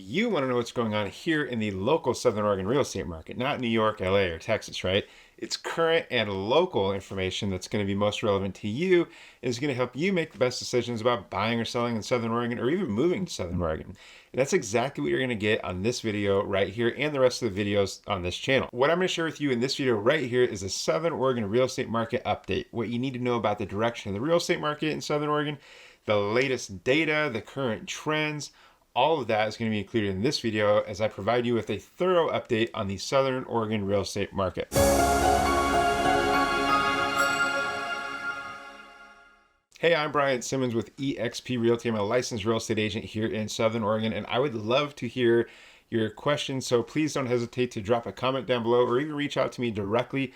you want to know what's going on here in the local Southern Oregon real estate market, not New York, LA, or Texas, right? It's current and local information that's going to be most relevant to you and is going to help you make the best decisions about buying or selling in Southern Oregon or even moving to Southern Oregon. And that's exactly what you're going to get on this video right here and the rest of the videos on this channel. What I'm going to share with you in this video right here is a Southern Oregon real estate market update. What you need to know about the direction of the real estate market in Southern Oregon, the latest data, the current trends. All of that is going to be included in this video as I provide you with a thorough update on the Southern Oregon real estate market. Hey, I'm Brian Simmons with eXp Realty. I'm a licensed real estate agent here in Southern Oregon, and I would love to hear your questions. So please don't hesitate to drop a comment down below or even reach out to me directly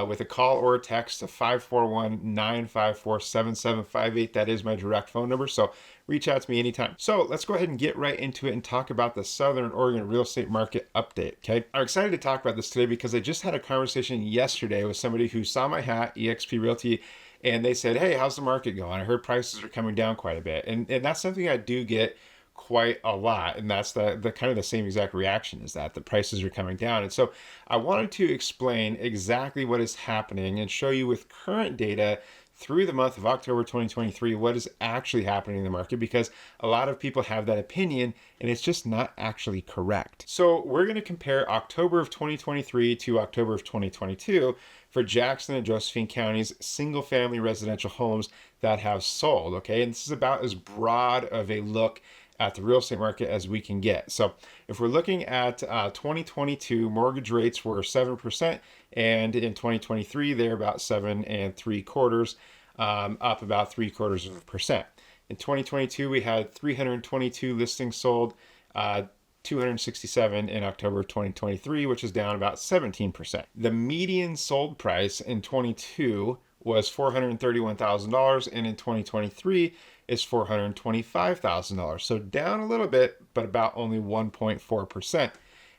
with a call or a text to 541-954-7758. That is my direct phone number. So reach out to me anytime. So let's go ahead and get right into it and talk about the Southern Oregon real estate market update. Okay. I'm excited to talk about this today because I just had a conversation yesterday with somebody who saw my hat, eXp Realty, and they said, hey, how's the market going? I heard prices are coming down quite a bit. And that's something I do get quite a lot, and that's the kind of the same exact reaction, is that the prices are coming down. And so I wanted to explain exactly what is happening and show you with current data through the month of October 2023 what is actually happening in the market, because a lot of people have that opinion and it's just not actually correct. So we're going to compare October of 2023 to October of 2022 for Jackson and Josephine counties single family residential homes that have sold. Okay, and this is about as broad of a look at the real estate market as we can get. So if we're looking at 2022, mortgage rates were 7%, and in 2023 they're about 7 3/4, up about 0.75%. In 2022 we had 322 listings sold, 267 in October 2023, which is down about 17%. The median sold price in 22 was $431,000, and in 2023 is $425,000. So down a little bit, but about only 1.4%.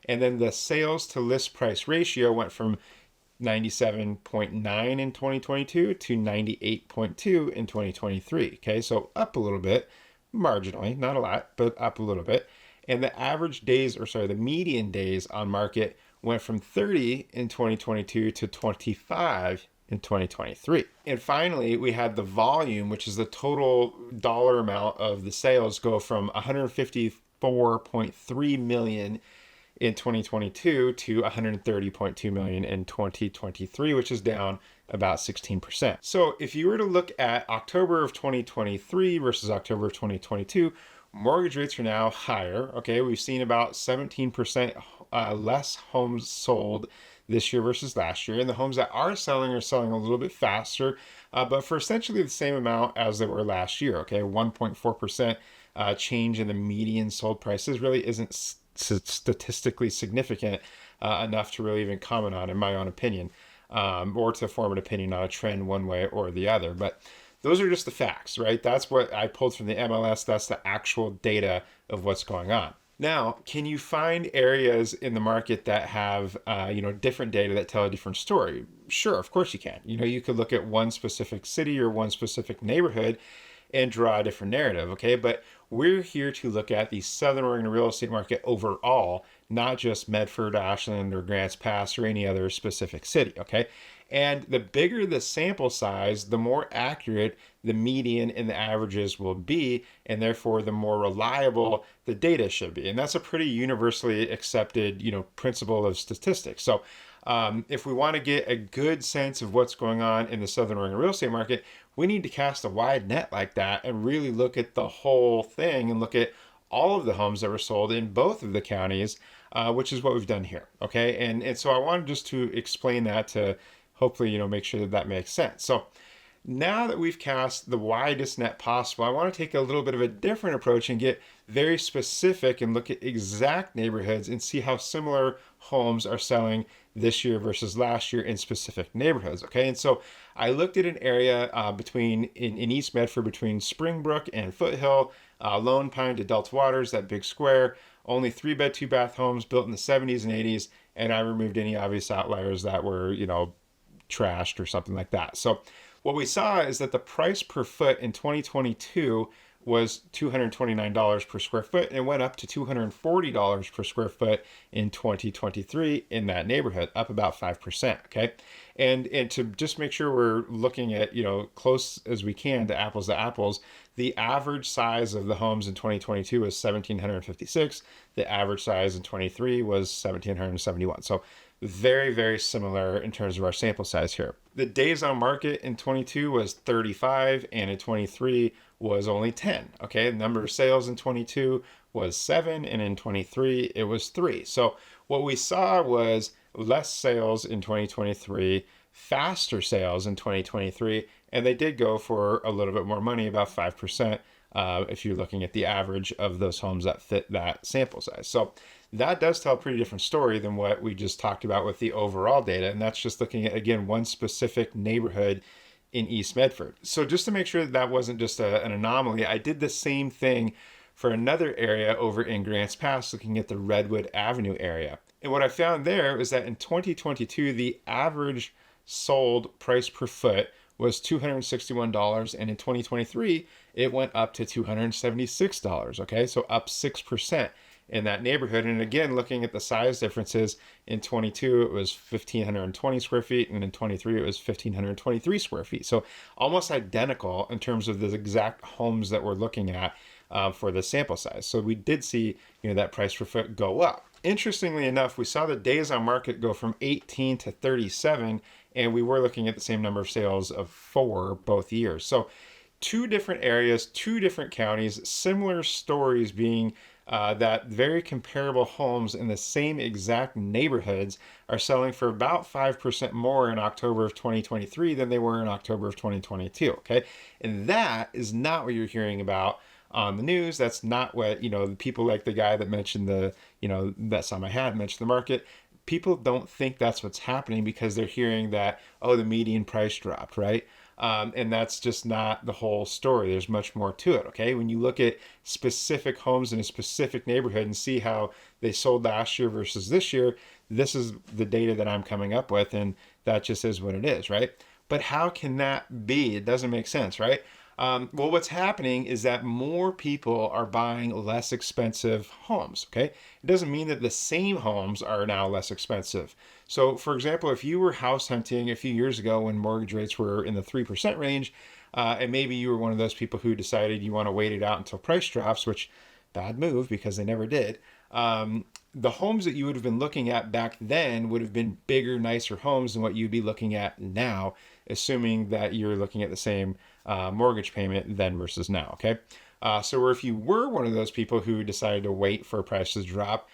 And then the sales to list price ratio went from 97.9 in 2022 to 98.2 in 2023. Okay, so up a little bit, marginally, not a lot, but up a little bit. And the the median days on market went from 30 in 2022 to 25 in 2023. And finally, we had the volume, which is the total dollar amount of the sales, go from 154.3 million in 2022 to 130.2 million in 2023, which is down about 16%. So if you were to look at October of 2023 versus October of 2022, mortgage rates are now higher. Okay, we've seen about 17% less homes sold this year versus last year, and the homes that are selling a little bit faster, but for essentially the same amount as they were last year. Okay, 1.4% change in the median sold prices really isn't statistically significant enough to really even comment on, in my own opinion, or to form an opinion on a trend one way or the other. But those are just the facts, right? That's what I pulled from the MLS. That's the actual data of what's going on. Now, can you find areas in the market that have, different data that tell a different story? Sure, of course you can. You could look at one specific city or one specific neighborhood and draw a different narrative, okay? But we're here to look at the Southern Oregon real estate market overall, not just Medford, Ashland, or Grants Pass, or any other specific city, okay? And the bigger the sample size, the more accurate the median and the averages will be, and therefore the more reliable the data should be. And that's a pretty universally accepted, principle of statistics. So if we want to get a good sense of what's going on in the Southern Oregon real estate market, we need to cast a wide net like that and really look at the whole thing and look at all of the homes that were sold in both of the counties, which is what we've done here. Okay, and so I wanted just to explain that to hopefully, make sure that makes sense. So now that we've cast the widest net possible, I want to take a little bit of a different approach and get very specific and look at exact neighborhoods and see how similar homes are selling this year versus last year in specific neighborhoods. Okay, and so I looked at an area in East Medford between Springbrook and Foothill, Lone Pine to Delta Waters, that big square, only 3-bed, 2-bath homes built in the 70s and 80s, and I removed any obvious outliers that were, trashed or something like that. So what we saw is that the price per foot in 2022 was $229 per square foot and went up to $240 per square foot in 2023 in that neighborhood, up about 5%. Okay. And to just make sure we're looking at, close as we can to apples, the average size of the homes in 2022 was 1,756. The average size in 23 was 1,771. So very, very similar in terms of our sample size here. The days on market in 22 was 35, and in 23 was only 10. Okay, the number of sales in 22 was 7, and in 23 it was 3. So what we saw was less sales in 2023, faster sales in 2023, and they did go for a little bit more money, about 5%, if you're looking at the average of those homes that fit that sample size. So that does tell a pretty different story than what we just talked about with the overall data. And that's just looking at, again, one specific neighborhood in East Medford. So just to make sure that that wasn't just an anomaly, I did the same thing for another area over in Grants Pass, looking at the Redwood Avenue area. And what I found there is that in 2022, the average sold price per foot was $261, and in 2023 it went up to $276. Okay, so up 6% in that neighborhood. And again, looking at the size differences, in 22 it was 1,520 square feet, and in 23 it was 1,523 square feet. So almost identical in terms of the exact homes that we're looking at for the sample size. So we did see that price per foot go up. Interestingly enough, we saw the days on market go from 18 to 37, and we were looking at the same number of sales of 4 both years. So 2 different areas, 2 different counties, similar stories being that very comparable homes in the same exact neighborhoods are selling for about 5% more in October of 2023 than they were in October of 2022. Okay. And that is not what you're hearing about on the news. That's not what, the people like the guy that mentioned that saw my hat, mentioned the market. People don't think that's what's happening because they're hearing that, the median price dropped, right? And that's just not the whole story. There's much more to it, okay? When you look at specific homes in a specific neighborhood and see how they sold last year versus this year, this is the data that I'm coming up with, and that just is what it is, right? But how can that be? It doesn't make sense, right? Well, what's happening is that more people are buying less expensive homes, okay? It doesn't mean that the same homes are now less expensive. So, for example, if you were house hunting a few years ago when mortgage rates were in the 3% range, and maybe you were one of those people who decided you want to wait it out until price drops, which, bad move because they never did, the homes that you would have been looking at back then would have been bigger, nicer homes than what you'd be looking at now, assuming that you're looking at the same mortgage payment then versus now, okay? So if you were one of those people who decided to wait for prices to drop,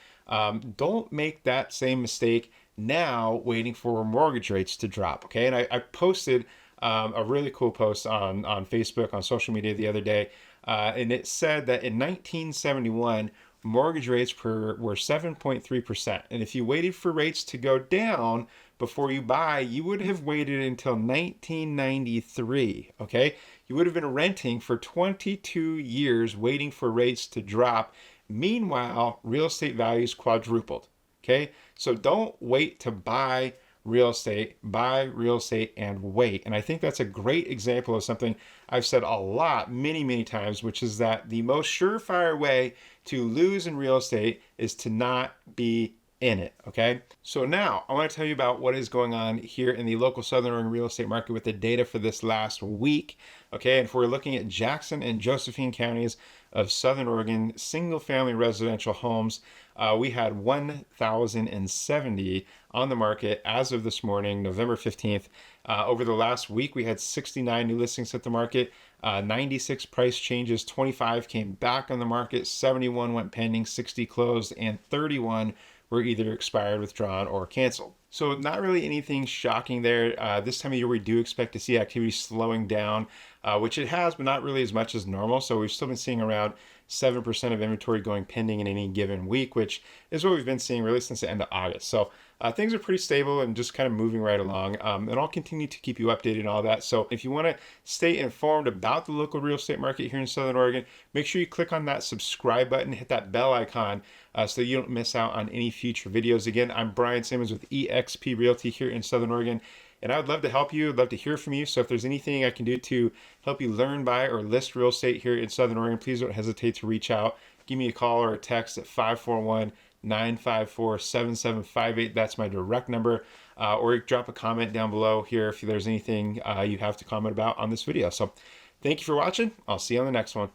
don't make that same mistake now waiting for mortgage rates to drop, okay? And I posted a really cool post on Facebook, on social media the other day, and it said that in 1971, mortgage rates were 7.3%. And if you waited for rates to go down before you buy, you would have waited until 1993, okay? You would have been renting for 22 years waiting for rates to drop. Meanwhile, real estate values quadrupled, okay? So don't wait to buy real estate and wait. And I think that's a great example of something I've said a lot, many times, which is that the most surefire way to lose in real estate is to not be in it, okay? So now I want to tell you about what is going on here in the local Southern Oregon real estate market with the data for this last week, okay? And if we're looking at Jackson and Josephine counties of Southern Oregon, single-family residential homes, we had 1,070 on the market as of this morning, November 15th. Over the last week, we had 69 new listings hit the market, 96 price changes, 25 came back on the market, 71 went pending, 60 closed, and 31 were either expired, withdrawn, or canceled. So not really anything shocking there. This time of year, we do expect to see activity slowing down, which it has, but not really as much as normal. So we've still been seeing around 7% of inventory going pending in any given week, which is what we've been seeing really since the end of August. So things are pretty stable and just kind of moving right along. And I'll continue to keep you updated and all that. So if you want to stay informed about the local real estate market here in Southern Oregon, make sure you click on that subscribe button, hit that bell icon so you don't miss out on any future videos. Again, I'm Brian Simmons with eXp Realty here in Southern Oregon. And I would love to help you. I'd love to hear from you. So if there's anything I can do to help you learn, buy, or list real estate here in Southern Oregon, please don't hesitate to reach out. Give me a call or a text at 541-954-7758. That's my direct number. Or drop a comment down below here if there's anything you have to comment about on this video. So thank you for watching. I'll see you on the next one.